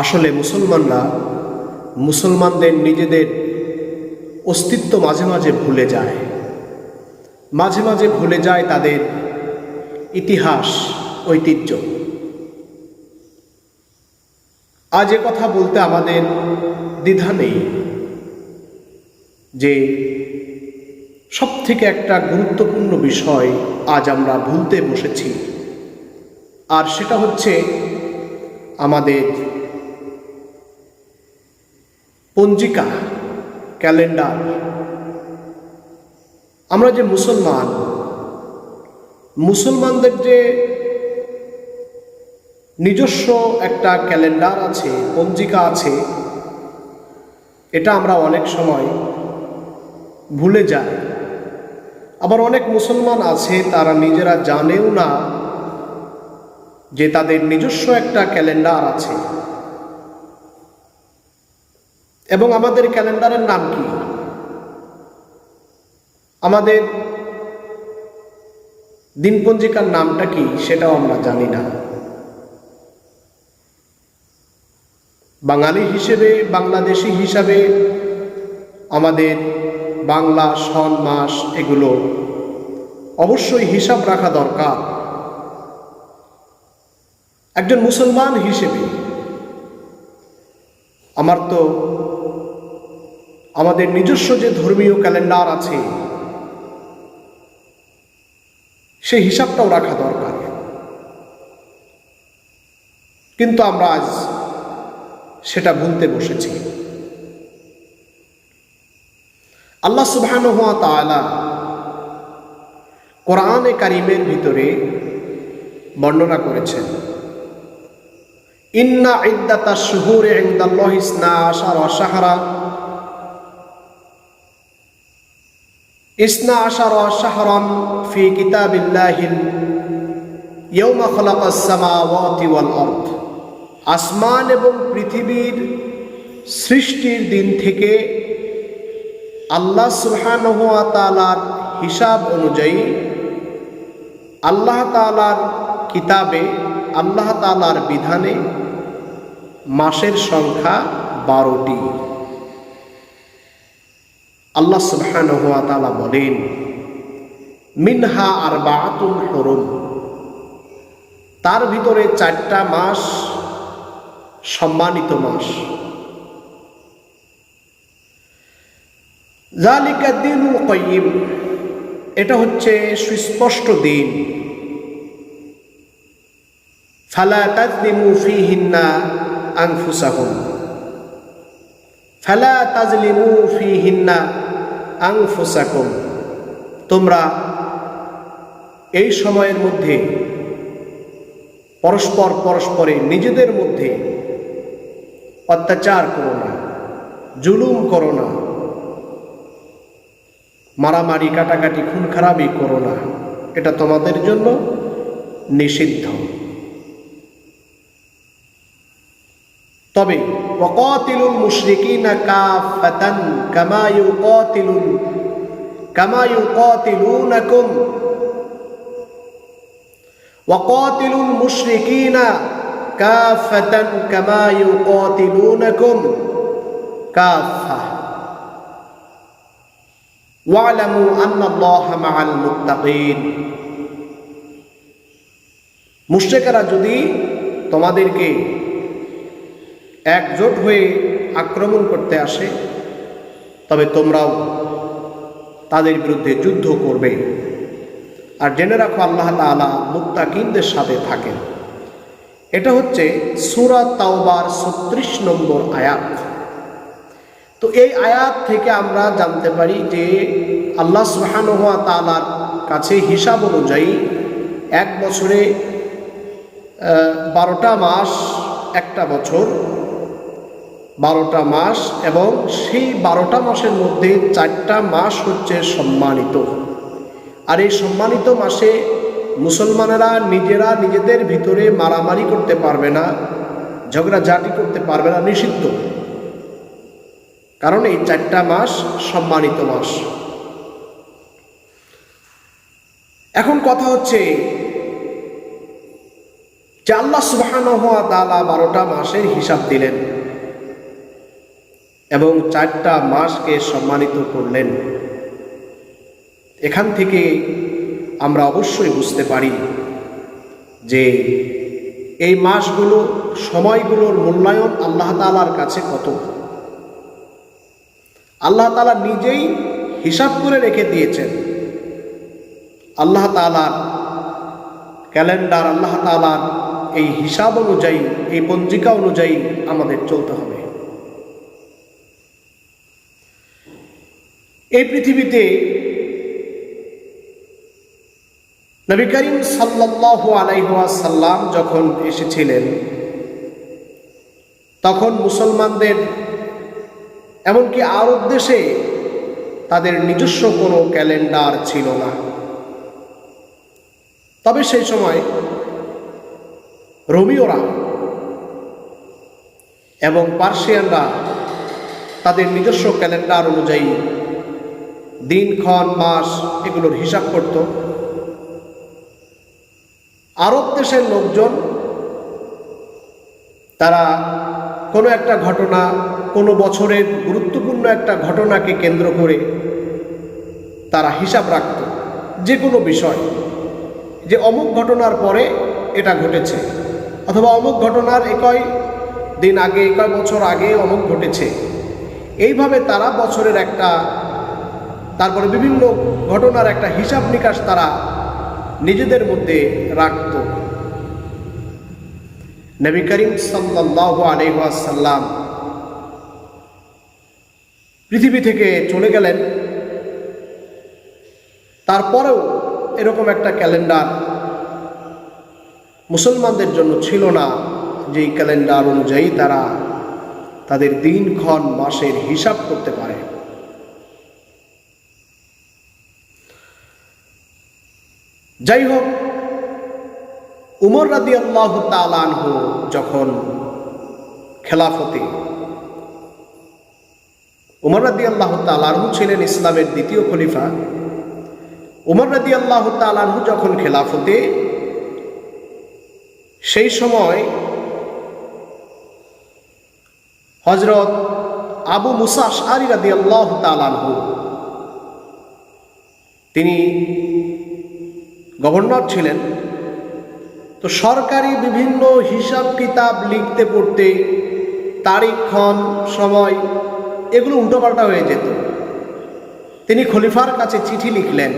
আসলে মুসলমানদের নিজেদের অস্তিত্ব মাঝে মাঝে ভুলে যায়, মাঝে মাঝে ভুলে যায় তাদের ইতিহাস, ঐতিহ্য। আজ এ কথা বলতে আমাদের দ্বিধা নেই যে সবথেকে একটা গুরুত্বপূর্ণ বিষয় আজ আমরা ভুলতে বসেছি, আর সেটা হচ্ছে আমাদের পঞ্জিকা, ক্যালেন্ডার। আমরা যে মুসলমানদের যে নিজস্ব একটা ক্যালেন্ডার আছে, পঞ্জিকা আছে, এটা আমরা অনেক সময় ভুলে যাই। আবার অনেক মুসলমান আছে তারা নিজেরা জানেও না যে তাদের নিজস্ব একটা ক্যালেন্ডার আছে। এবং আমাদের ক্যালেন্ডারের নাম কি, আমাদের দিনপঞ্জিকার নামটা কি, সেটাও আমরা জানি না। বাঙালি হিসেবে, বাংলাদেশি হিসাবে আমাদের বাংলা সন মাস এগুলো অবশ্যই হিসাব রাখা দরকার। একজন মুসলমান হিসেবে আমার তো আমাদের নিজস্ব যে ধর্মীয় ক্যালেন্ডার আছে সেই হিসাবটাও রাখা দরকার। কিন্তু আমরা আজ সেটা ভুলতে বসেছি। আল্লাহ সুবহানাহু ওয়া তাআলা কোরআনে কারীমের ভিতরে বর্ণনা করেছেন, ইন্না ইদ্দাতাশ শুহুরি ইনদাল্লাহি 12 শাহরা 12 শাহরান ফি কিতাবিল্লাহি ইয়াওমা খালাকাস সামাওয়াতি ওয়াল আরদ। আসমান এবং পৃথিবীর সৃষ্টির দিন থেকে আল্লাহ সুবহানাহু ওয়া তাআলার হিসাব অনুযায়ী আল্লাহ তাআলার কিতাবে, আল্লাহ তাআলার বিধানে মাসের সংখ্যা 12টি। আল্লাহ সুবহানাহু ওয়া তাআলা বলেন, মিনহা আরবাআতুন হুরুম, তার ভিতরে 4টা মাস সম্মানিত মাস। যালিকা দ্বীনুল কাইয়্যিম, এটা হচ্ছে সুস্পষ্ট দিন। ফালা তাজলিমু ফীহিন্না আনফুসাকুম, ফালা তাজলিমু ফীহিন্না আনফুসাকুম, তোমরা এই সময়ের মধ্যে পরস্পরে নিজেদের মধ্যে অত্যাচার করো না, জুলুম করো না, মারামারি কাটাকাটি খুন খারাপি করো না, এটা তোমাদের জন্য নিষিদ্ধ। তবে ওয়াকাতিলুল মুশরিকিনা কাফাতান কামা ইউকাতিলুনাকুম, ওয়াকাতিলুল মুশরিকিনা কাফাতান কামা ইউকাতিলুনাকুম কাফা ওয়ালামু আন্নাল্লাহা মাআল মুত্তাকিন। মুশরিকরা যদি তোমাদেরকে একজোট হয়ে আক্রমণ করতে আসে, তবে তোমরাও তাদের বিরুদ্ধে যুদ্ধ করবে। আর জেনে রাখো আল্লাহ তাআলা মুত্তাকিনদের সাথে থাকেন। এটা হচ্ছে সূরা তাওবার 36 নম্বর আয়াত। তো এই আয়াত থেকে আমরা জানতে পারি যে আল্লাহ সুবহানাহু ওয়া তাআলার কাছে হিসাব অনুযায়ী এক বছরে 12টা মাস, একটা বছর 12টা মাস, এবং সেই 12টা মাসের মধ্যে 4টা মাস হচ্ছে সম্মানিত। আর এই সম্মানিত মাসে মুসলমানেরা নিজেরা নিজেদের ভিতরে মারামারি করতে পারবে না, ঝগড়াঝাটি করতে পারবে না, নিষিদ্ধ। কারণ এই 4টা মাস সম্মানিত মাস। এখন কথা হচ্ছে যে আল্লাহ সুবহানাহু ওয়া তাআলা 12টা মাসের হিসাব দিলেন এবং 4টা মাসকে সম্মানিত করলেন। এখান থেকে আমরা অবশ্যই বুঝতে পারি যে এই মাসগুলো, সময়গুলোর মূল্যায়ন আল্লাহ তাআলার কাছে কত। আল্লাহ তাআলা নিজেই হিসাব করে রেখে দিয়েছেন। আল্লাহ তাআলার ক্যালেন্ডার, আল্লাহ তাআলার এই হিসাব অনুযায়ী, এই পঞ্জিকা অনুযায়ী আমাদের চলতে হবে। এই পৃথিবীতে নবী করিম সাল্লাল্লাহু আলাইহি ওয়াসাল্লাম যখন এসেছিলেন, তখন মুসলমানদের, এমনকি আরব দেশে তাদের নিজস্ব কোনো ক্যালেন্ডার ছিল না। তবে সেই সময় রোমীয়রা এবং পার্সিয়ানরা তাদের নিজস্ব ক্যালেন্ডার অনুযায়ী দিনক্ষণ, মাস এগুলোর হিসাব করত। আরব দেশের লোকজন তারা কোনো একটা ঘটনা, কোনো বছরের গুরুত্বপূর্ণ একটা ঘটনাকে কেন্দ্র করে তারা হিসাব রাখত। যে কোনো বিষয়, যে অমুক ঘটনার পরে এটা ঘটেছে, অথবা অমুক ঘটনার একই দিন আগে, একই বছর আগে অমুক ঘটেছে। এইভাবে তারা বছরের একটা, তারপরে বিভিন্ন ঘটনার একটা হিসাব নিকাশ তারা নিজেদের মধ্যে রাখত। নবী করিম সাল্লাল্লাহু আলাইহি ওয়াসাল্লাম পৃথিবী থেকে চলে গেলেন, তারপরেও এরকম একটা ক্যালেন্ডার মুসলমানদের জন্য ছিল না, যেই ক্যালেন্ডার অনুযায়ী তারা তাদের দিনক্ষণ, মাসের হিসাব করতে পারে। যাই হোক, উমর রাদিয়াল্লাহু তাআলা আনহু যখন খেলাফতে, উমর রাদিয়াল্লাহু তাআলা আনহু ছিলেন ইসলামের দ্বিতীয় খলিফা। উমর রাদিয়াল্লাহু তাআলা আনহু যখন খেলাফতে, সেই সময় হযরত আবু মুসা আশআরী রাদিয়াল্লাহু তাআলা আনহু তিনি গভর্নর ছিলেন। তো সরকারি বিভিন্ন হিসাব কিতাব লিখতে পড়তে তারিখক্ষণ, সময় এগুলো উল্টোপাল্টা হয়ে যেত। তিনি খলিফার কাছে চিঠি লিখলেন,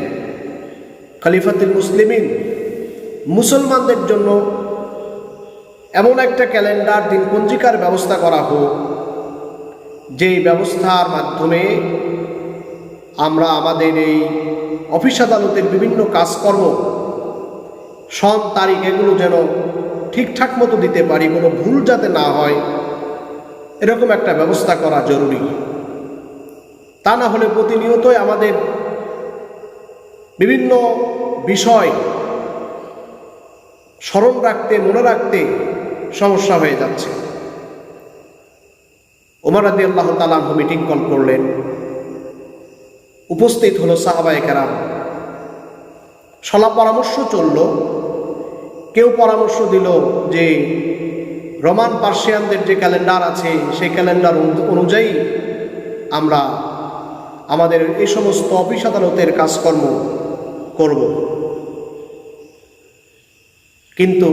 খলিফাতুল মুসলিমিন, মুসলমানদের জন্য এমন একটা ক্যালেন্ডার, দিনপঞ্জিকার ব্যবস্থা করা হোক, যেই ব্যবস্থার মাধ্যমে আমরা আমাদের এই অফিস আদালতের বিভিন্ন কাজকর্ম, সন, তারিখ এগুলো যেন ঠিকঠাক মতো দিতে পারি, কোনো ভুল যাতে না হয়, এরকম একটা ব্যবস্থা করা জরুরি। তা না হলে প্রতিনিয়তই আমাদের বিভিন্ন বিষয় স্মরণ রাখতে, মনে রাখতে সমস্যা হয়ে যাচ্ছে। ওমর রাদিয়াল্লাহু তাআলা আনহু মিটিং কল করলেন, উপস্থিত হলো সাহাবায়ে কেরাম, সলা পরামর্শ চলল। কেউ পরামর্শ দিল যে রোমান পার্সিয়ানদের যে ক্যালেন্ডার আছে, সেই ক্যালেন্ডার অনুযায়ী আমরা আমাদের এই সমস্ত অফিস আদালতের কাজকর্ম করব। কিন্তু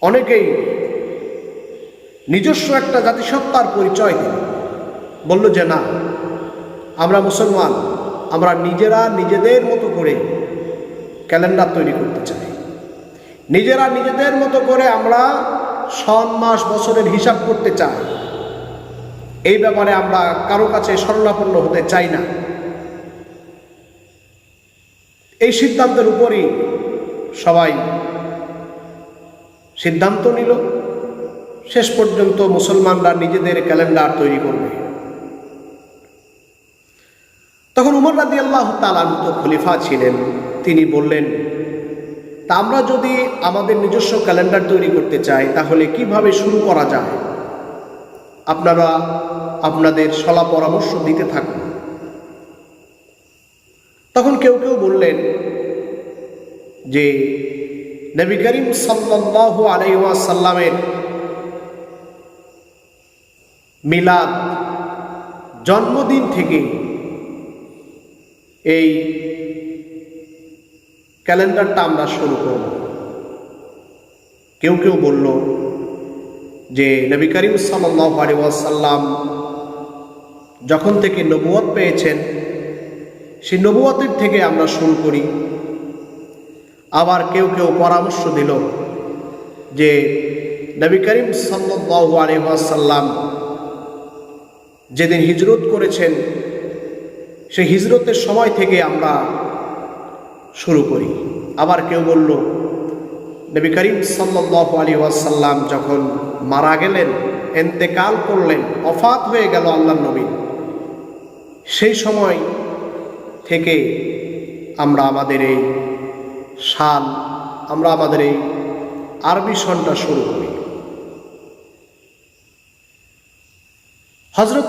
অনেকেই নিজস্ব একটা জাতিসত্তার পরিচয় দিল, বলল যে না, আমরা মুসলমান, আমরা নিজেরা নিজেদের মতো করে ক্যালেন্ডার তৈরি করতে চাই, নিজেরা নিজেদের মতো করে আমরা সন, মাস, বছরের হিসাব করতে চাই। এই ব্যাপারে আমরা কারো কাছে শরণাপন্ন হতে চাই না। এই সিদ্ধান্তের উপরই সবাই সিদ্ধান্ত নিল, শেষ পর্যন্ত মুসলমানরা নিজেদের ক্যালেন্ডার তৈরি করবে। তখন উমর রাদিয়াল্লাহু তাআলা আনহু খলিফা ছিলেন, তিনি বললেন, তা আমরা যদি আমাদের নিজস্ব ক্যালেন্ডার তৈরি করতে চাই, তাহলে কিভাবে শুরু করা যায়? আপনারা আপনাদের সলা পরামর্শ দিতে থাকুন। তখন কেউ কেউ বললেন যে নবী করিম সাল্লাল্লাহু আলাইহি ওয়াসাল্লামের মিলাদ জন্মদিন থেকে এই ক্যালেন্ডারটা আমরা শুরু করব। কেউ কেউ বলল যে নবী করিম সাল্লাল্লাহু আলাইহি ওয়াসাল্লাম যখন থেকে নবুয়ত পেয়েছেন সেই নবুয়তের থেকে আমরা শুরু করি। আবার কেউ কেউ পরামর্শ দিল যে নবী করিম সাল্লাল্লাহু আলাইহি ওয়াসাল্লাম যেদিন হিজরত করেছেন সেই হিজরতের সময় থেকে আমরা শুরু করি। আবার কেউ বলল নবী করিম সাল্লাল্লাহু আলাইহি ওয়াসাল্লাম যখন মারা গেলেন, ইন্তেকাল করলেন, ওফাত হয়ে গেল আল্লাহর নবী, সেই সময় থেকে আমরা আমাদের এই সাল, আমরা আমাদের এই আরবি সনটা শুরু করি। হযরত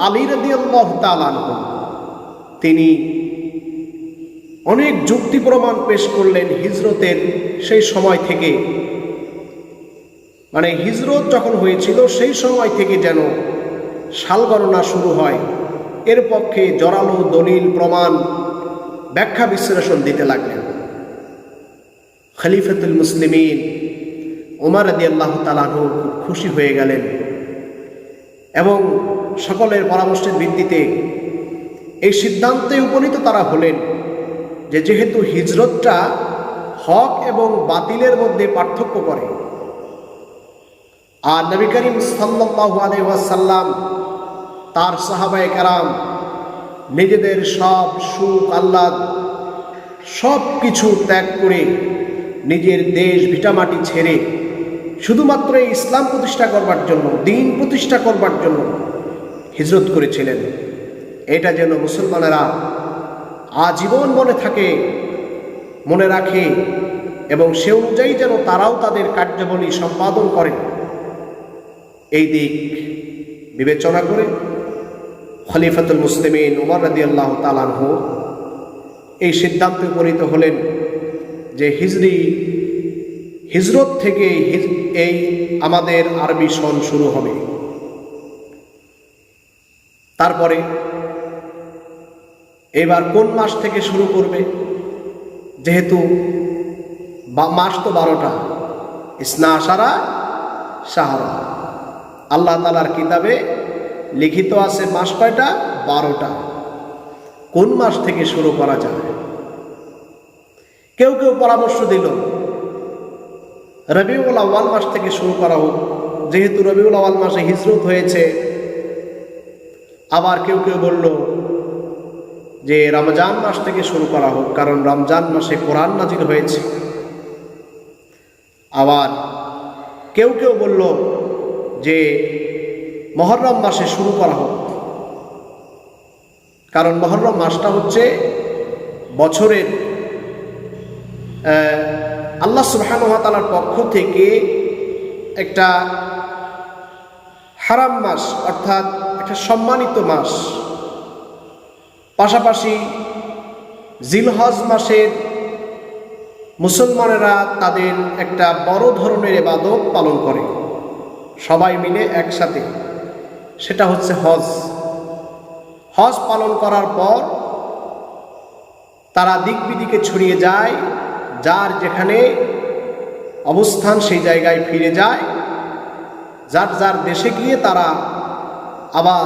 আলী রাদিয়াল্লাহু তাআলা আনহু তিনি অনেক যুক্তি প্রমাণ পেশ করলেন হিজরতের সেই সময় থেকে, মানে হিজরত যখন হয়েছিল সেই সময় থেকে যেন সাল গণনা শুরু হয়। এর পক্ষে জোরালো দলিল প্রমাণ ব্যাখ্যা বিশ্লেষণ দিতে লাগলেন। খলিফাতুল মুসলিমিন ওমর রাদিয়াল্লাহু তাআলা আনহু খুব খুশি হয়ে গেলেন এবং সকলের পরামর্শের ভিত্তিতে এই সিদ্ধান্তে উপনীত তারা হলেন যে যেহেতু হিজরতটা হক এবং বাতিলের মধ্যে পার্থক্য করে, আর নবী করিম সাল্লাল্লাহু আলাইহি ওয়াসাল্লাম তার সাহাবায়ে কেরাম নিজেদের সব সুখ আহ্লাদ সব কিছু ত্যাগ করে নিজের দেশ ভিটামাটি ছেড়ে শুধুমাত্র ইসলাম প্রতিষ্ঠা করবার জন্য, দ্বীন প্রতিষ্ঠা করবার জন্য হিজরত করেছিলেন। এটা যেন মুসলমানেরা আজীবন মনে রাখে এবং সে অনুযায়ী যেন তারাও তাদের কার্যাবলী সম্পাদন করে, এই দিক বিবেচনা করে খলিফাতুল মুসলিমিন ওমর রাদিয়াল্লাহু তাআলা আনহু এই সিদ্ধান্তে উপনীত হলেন যে হিজরত থেকে এই আমাদের আরবি সন শুরু হবে। তারপরে এবার কোন মাস থেকে শুরু করবে, যেহেতু মাস তো 12টা, ইসনা আশারা শাহরা, আল্লাহ তাআলার কিতাবে লিখিত আছে মাস কয়টা? 12টা। কোন মাস থেকে শুরু করা যায়? কেউ কেউ পরামর্শ দিল রবিউল আউয়াল মাস থেকে শুরু করা হোক, যেহেতু রবিউল আউয়াল মাসে হিজরত হয়েছে। আবার কেউ কেউ বলল যে রমজান মাস থেকে শুরু করা হোক, কারণ রমজান মাসে কোরআন নাজিল হয়েছে। আবার কেউ কেউ বলল যে মুহররম মাসে শুরু করা হোক, কারণ মুহররম মাসটা হচ্ছে বছরের আল্লাহ সুবহানাহু ওয়া তাআলার পক্ষ থেকে একটা হারাম মাস, অর্থাৎ একটা সম্মানিত মাস। পাশাপাশি জিলহজ মাসের মুসলমানেরা তাদের একটা বড় ধরনের ইবাদত পালন করে সবাই মিলে একসাথে, সেটা হচ্ছে হজ। হজ পালন করার পর তারা দিক বিদিকে ছড়িয়ে যায়, যার যেখানে অবস্থান সেই জায়গায় ফিরে যায়, যার যার দেশে গিয়ে তারা আবার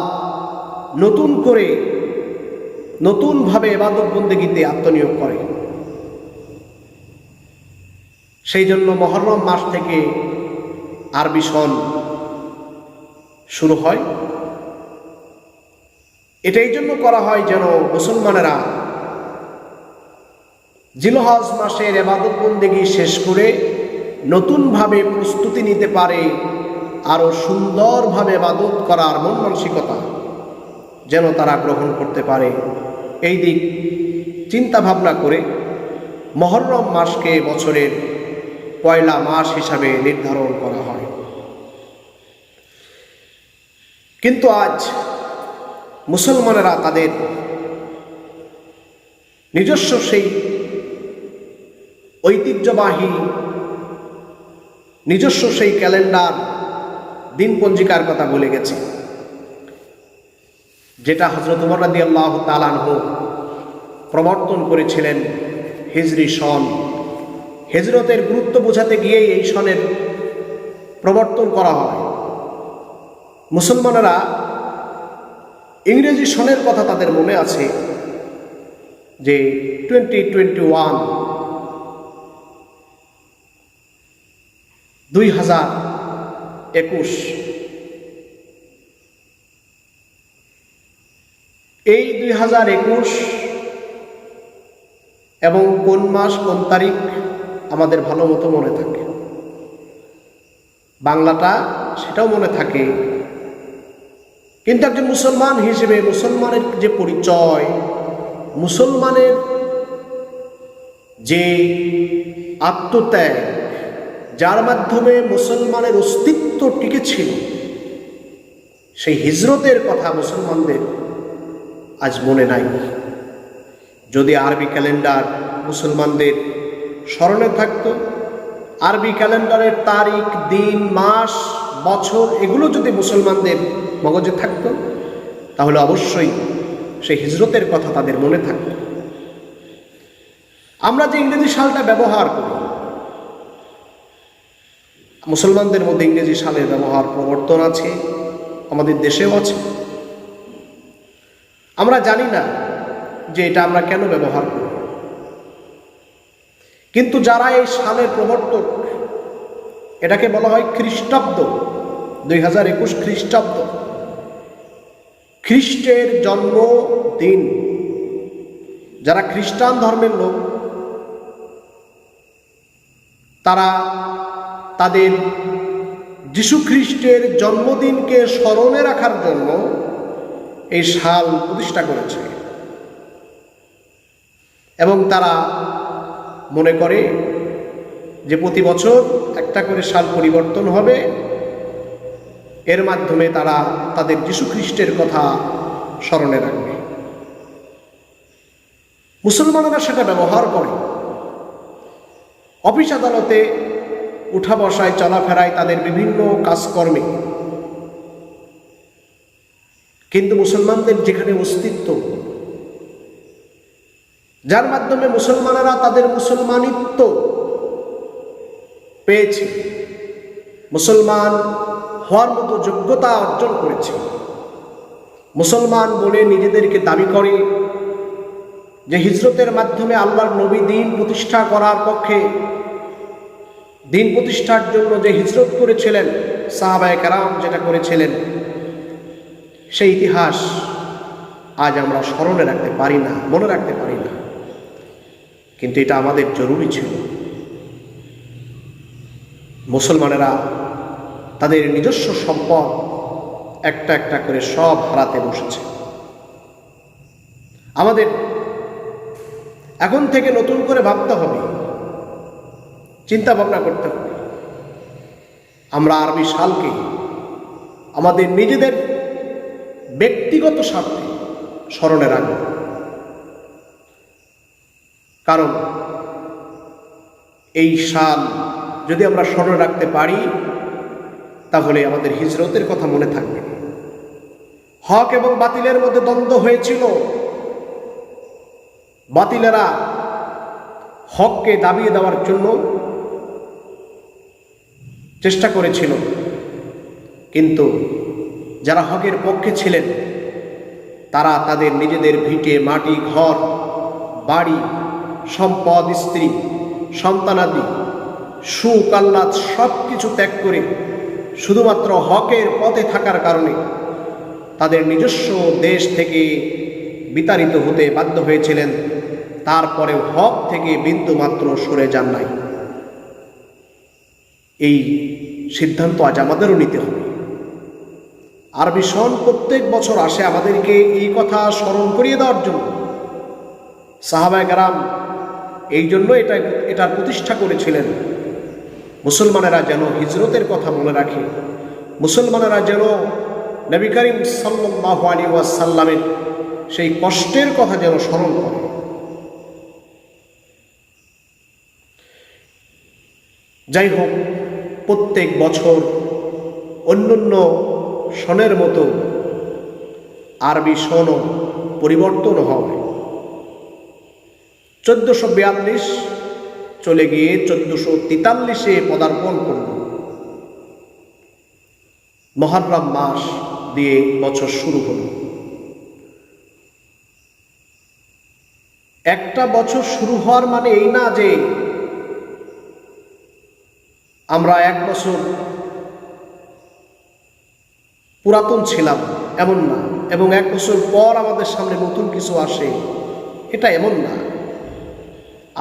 নতুনভাবে ইবাদত বন্দেগীতে আত্মনিয়োগ করে। সেই জন্য মুহররম মাস থেকে আরবি সন শুরু হয়। এটা এই জন্য করা হয় যেন মুসলমানেরা জিলহজ মাসের ইবাদত বন্দেগী শেষ করে নতুনভাবে প্রস্তুতি নিতে পারে, আরও সুন্দরভাবে ইবাদত করার মন মানসিকতা যেন তারা গ্রহণ করতে পারে। এই দিক চিন্তা ভাবনা করে মুহররম মাসকে বছরের পয়লা মাস হিসাবে নির্ধারণ করা হয়। কিন্তু আজ মুসলমানেরা তাদের নিজস্ব সেই ঐতিহ্যবাহী নিজস্ব সেই ক্যালেন্ডার দিন পঞ্জিকার কথা বলে গেছে, যেটা হযরত ওমর রাদিয়াল্লাহু তাআলা আনহু প্রবর্তন করেছিলেন হিজরি সন। হিজরতের গুরুত্ব বোঝাতে গিয়ে এই সনের প্রবর্তন করা হয়। মুসলমানেরা ইংরেজি সনের কথা তাদের মনে আছে যে 2021 2021। এই 2021 এবং কোন মাস কোন তারিখ আমাদের ভালো মতো মনে থাকে, বাংলাটা সেটাও মনে থাকে। কিন্তু একজন মুসলমান হিসেবে মুসলমানের যে পরিচয়, মুসলমানের যে আত্মত্যাগ, যার মাধ্যমে মুসলমানের অস্তিত্ব টিকে ছিল, সেই হিজরতের কথা মুসলমানদের আজ মনে নাই। যদি আরবি ক্যালেন্ডার মুসলমানদের স্মরণে থাকতো, আরবি ক্যালেন্ডারের তারিখ, দিন, মাস, বছর এগুলো যদি মুসলমানদের মগজে থাকতো, তাহলে অবশ্যই সেই হিজরতের কথা তাদের মনে থাকত। আমরা যে ইংরেজি সালটা ব্যবহার করি, মুসলমানদের মধ্যে ইংরেজি সালের ব্যবহার প্রবর্তন আছে, আমাদের দেশেও আছে। আমরা জানি না যে এটা আমরা কেন ব্যবহার করি, কিন্তু যারা এই সালের প্রবর্তক, এটাকে বলা হয় খ্রিস্টাব্দ, 2021 খ্রিস্টাব্দ, খ্রিস্টের জন্মদিন। যারা খ্রিস্টান ধর্মের লোক, তারা তাদের যীশু খ্রিস্টের জন্মদিনকে স্মরণে রাখার জন্য এই সাল প্রতিষ্ঠা করেছে এবং তারা মনে করে যে প্রতি বছর একটা করে সাল পরিবর্তন হবে, এর মাধ্যমে তারা তাদের যীশু খ্রিস্টের কথা স্মরণে রাখবে। মুসলমানেরা সেটা ব্যবহার করে অফিস আদালতে উঠা বসায়, চলাফেরায়, তাদের বিভিন্ন কাজকর্মে। কিন্তু মুসলমানদের যেখানে অস্তিত্ব, যার মাধ্যমে মুসলমানেরা তাদের মুসলমানিত্ব পেয়েছে, মুসলমান হওয়ার মতো যোগ্যতা অর্জন করেছে, মুসলমান বলে নিজেদেরকে দাবি করে, যে হিজরতের মাধ্যমে আল্লাহর নবী দিন প্রতিষ্ঠা করার পক্ষে, দিন প্রতিষ্ঠার জন্য যে হিজরত করেছিলেন সাহাবায়ে কেরাম, যেটা করেছিলেন, সেই ইতিহাস আজ আমরা স্মরণে রাখতে পারি না, মনে রাখতে পারি না। কিন্তু এটা আমাদের জরুরি ছিল। মুসলমানেরা তাদের নিজস্ব সম্পদ একটা একটা করে সব হারাতে বসেছে। আমাদের এখন থেকে নতুন করে ভাবতে হবে, চিন্তা ভাবনা করতে হবে। আমরা আরবি সালকে আমাদের নিজেদের ব্যক্তিগত স্বার্থে স্মরণে রাখব, কারণ এই সাল যদি আমরা স্মরণে রাখতে পারি, তাহলে আমাদের হিজরতের কথা মনে থাকবে। হক এবং বাতিলের মধ্যে দ্বন্দ্ব হয়েছিল, বাতিলেরা হককে দাবিয়ে দেওয়ার জন্য চেষ্টা করেছিল, কিন্তু যারা হকের পক্ষে ছিলেন, তারা তাদের নিজেদের ভিটে মাটি, ঘর বাড়ি, সম্পদ, স্ত্রী, সন্তানাদি, সুখ আহ্লাদ সব কিছু ত্যাগ করে শুধুমাত্র হকের পথে থাকার কারণে তাদের নিজস্ব দেশ থেকে বিতাড়িত হতে বাধ্য হয়েছিলেন। তারপরেও হক থেকে বিন্দু মাত্র সরে যান নাই। এই সিদ্ধান্ত আজ আমাদেরও নিতে হবে। আরবি সন প্রত্যেক বছর আসে আমাদেরকে এই কথা স্মরণ করিয়ে দেওয়ার জন্য। সাহাবায়ে কেরাম এই জন্য এটার প্রতিষ্ঠা করেছিলেন, মুসলমানেরা যেন হিজরতের কথা মনে রাখে, মুসলমানেরা যেন নবী করিম সাল্লাল্লাহু আলাইহি ওয়াসাল্লামের সেই কষ্টের কথা যেন স্মরণ করে। যাই হোক, প্রত্যেক বছর অন্যান্য সনের মতো আরবি সনও পরিবর্তন হয়। 1442 চলে গিয়ে 1443-এ পদার্পণ করল। মুহররম মাস দিয়ে বছর শুরু হলো। একটা বছর শুরু হওয়ার মানে এই না যে আমরা এক বছর পুরাতন ছিলাম, এমন না, এবং এক বছর পর আমাদের সামনে নতুন কিছু আসে, এটা এমন না।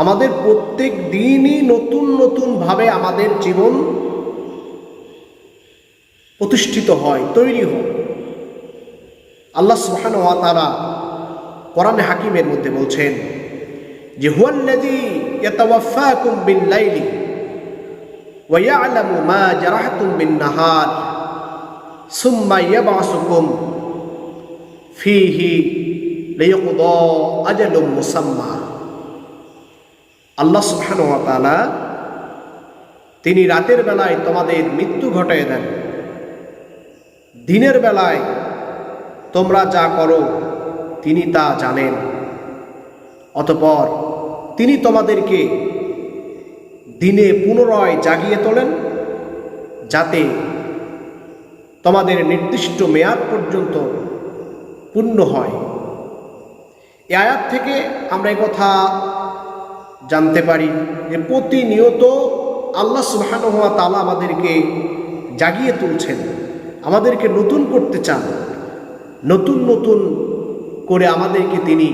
আমাদের প্রত্যেক দিনই নতুন নতুন ভাবে আমাদের জীবন প্রতিষ্ঠিত হয়, তৈরি হয়। আল্লাহ সুবহানাহু ওয়া তাআলা কোরআনে হাকিমের মধ্যে বলছেন যে হুয়াল্লাযী ইয়াতাওয়াফাকুম বিল-লাইলি ওয়া ইয়া'লামু মা জারাহতুম বিন-নাহার সুম্মা ইয়াব'আসুকুম ফীহি লিয়াকদা আজালুম মুসাম্মা। আল্লাহ সুবহানাহু ওয়া তাআলা তিনি রাতের বেলায় তোমাদের মৃত্যু ঘটায় দেন, দিনের বেলায় তোমরা যা করো তিনি তা জানেন। অতঃপর তিনি তোমাদেরকে দিনে পুনরায় জাগিয়ে তোলেন, যাতে তোমাদের নির্দিষ্ট মেয়াদ পর্যন্ত পূর্ণ হয়। এই আয়াত থেকে আমরা এই কথা জানতে পারি যে প্রতিনিয়ত আল্লাহ সুবহানাহু ওয়া তাআলা আমাদেরকে জাগিয়ে তুলছেন, আমাদেরকে নতুন করতে চান, নতুন নতুন করে আমাদেরকে তিনি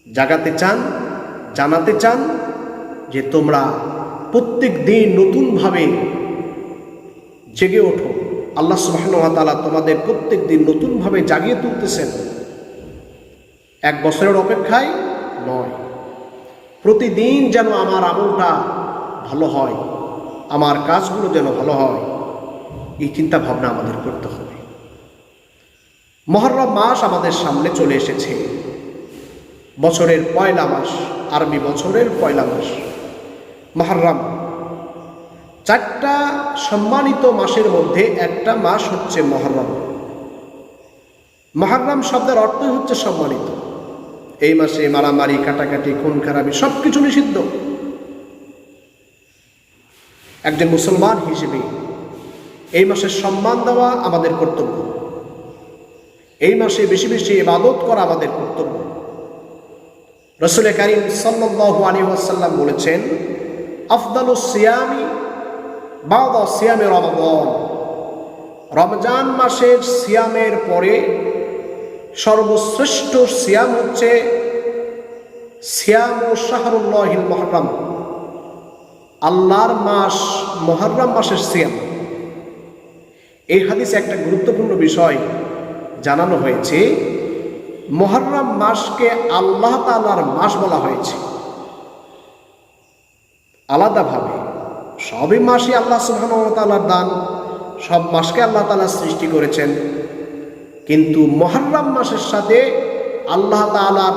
জাগাতে চান, জানাতে চান যে তোমরা প্রত্যেক দিন নতুনভাবে জেগে ওঠো। আল্লাহ সুবহানাহু ওয়া তাআলা তোমাদের প্রত্যেক দিন নতুনভাবে জাগিয়ে তুলতেছেন, এক বছরের অপেক্ষায় নয়। প্রতিদিন যেন আমার আমলটা ভালো হয়, আমার কাজগুলো যেন ভালো হয়, এই চিন্তা ভাবনা আমাদের করতে হবে। মুহররম মাস আমাদের সামনে চলে এসেছে, বছরের পয়লা মাস, আরবি বছরের পয়লা মাস মুহররম। 4টা সম্মানিত মাসের মধ্যে একটা মাস হচ্ছে মুহররম। মুহররম শব্দের অর্থই হচ্ছে সম্মানিত। এই মাসে মারামারি, কাটাকাটি, খুন খারাপি সবকিছু নিষিদ্ধ। একজন মুসলমান হিসেবে এই মাসের সম্মান দেওয়া আমাদের কর্তব্য। এই মাসে বেশি বেশি ইবাদত করা আমাদের কর্তব্য। রাসূল কারীম সাল্লাল্লাহু আলাইহি ওয়াসাল্লাম বলেছেন, আফদালুস সিয়ামি বা'দা সিয়ামে রমাদান। রমজান মাসের সিয়ামের পরে সর্বশ্রেষ্ঠ সিয়াম হচ্ছে সিয়ামু শাহরুল্লাহিল মুহররম, আল্লাহর মাস মুহররম মাসের সিয়াম। এই হাদিসে একটা গুরুত্বপূর্ণ বিষয় জানানো হয়েছে। মুহররম মাসকে আল্লাহ তাআলার মাস বলা হয়েছে আলাদাভাবে। সবই মাসই আল্লাহ সুবহানাহু ওয়া তাআলার দান, সব মাসকে আল্লাহ তাআলা সৃষ্টি করেছেন, কিন্তু মুহররম মাসের সাথে আল্লাহ তাআলার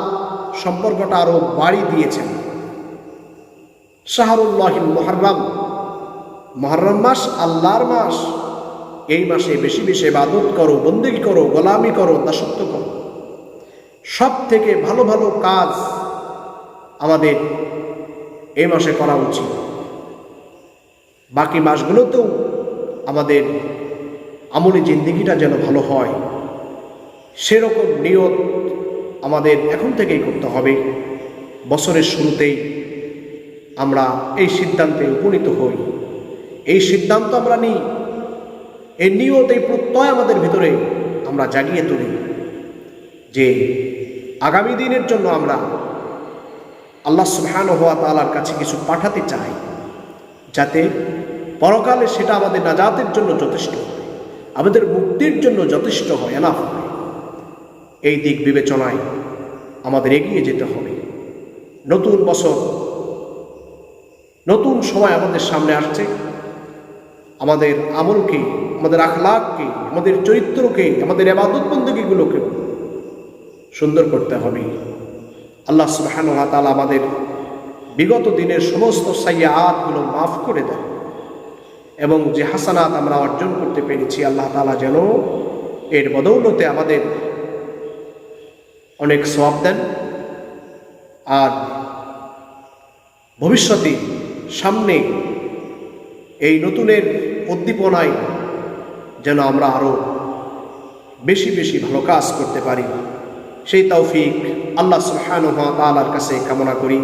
সম্পর্কটা আরো বাড়ি দিয়েছেন। শাহরুল্লাহিল মুহররম, মুহররম মাস আল্লাহর মাস। এই মাসে বেশি বেশি ইবাদত করো, বন্দেগী করো, গোলামি করো, দাসত্ব করো। সব থেকে ভালো ভালো কাজ আমাদের এই মাসে করা উচিত। বাকি মাসগুলোতেও আমাদের আমলি জিন্দেগিটা যেন ভালো হয়, সেরকম নিয়ত আমাদের এখন থেকেই করতে হবে। বছরের শুরুতেই আমরা এই সিদ্ধান্তে উপনীত হই, এই সিদ্ধান্ত আমরা নিই, এই নিয়ত, এই প্রত্যয় আমাদের ভিতরে আমরা জাগিয়ে তুলি যে আগামী দিনের জন্য আমরা আল্লাহ সুবহানাহু ওয়া তাআলার কাছে কিছু পাঠাতে চাই, যাতে পরকালে সেটা আমাদের নাজাতের জন্য যথেষ্ট হয়, আমাদের মুক্তির জন্য যথেষ্ট হয়, এনাফ হয়। এই দিক বিবেচনায় আমাদের এগিয়ে যেতে হবে। নতুন বছর, নতুন সময় আমাদের সামনে আসছে। আমাদের আমলকে, আমাদের আখলাককে, আমাদের চরিত্রকে, আমাদের ইবাদত বন্দেগীগুলোকে সুন্দর করতে হবে। আল্লাহ সুবহানাহু ওয়া তাআলা আমাদের বিগত দিনের সমস্ত সাইয়্যাতগুলো মাফ করে দেন। এবং যে হাসানাত আমরা অর্জন করতে পেরেছি আল্লাহ তাআলা যেন এর বদৌলতে আমাদের অনেক সওয়াব দেন। আর ভবিষ্যতে সামনে এই নতুনের উদ্দীপনায় যেন আমরা আরও বেশি বেশি ভালো কাজ করতে পারি, সেই তৌফিক আল্লাহ সুবহানাহু ওয়া তাআলার কাছে কামনা করি।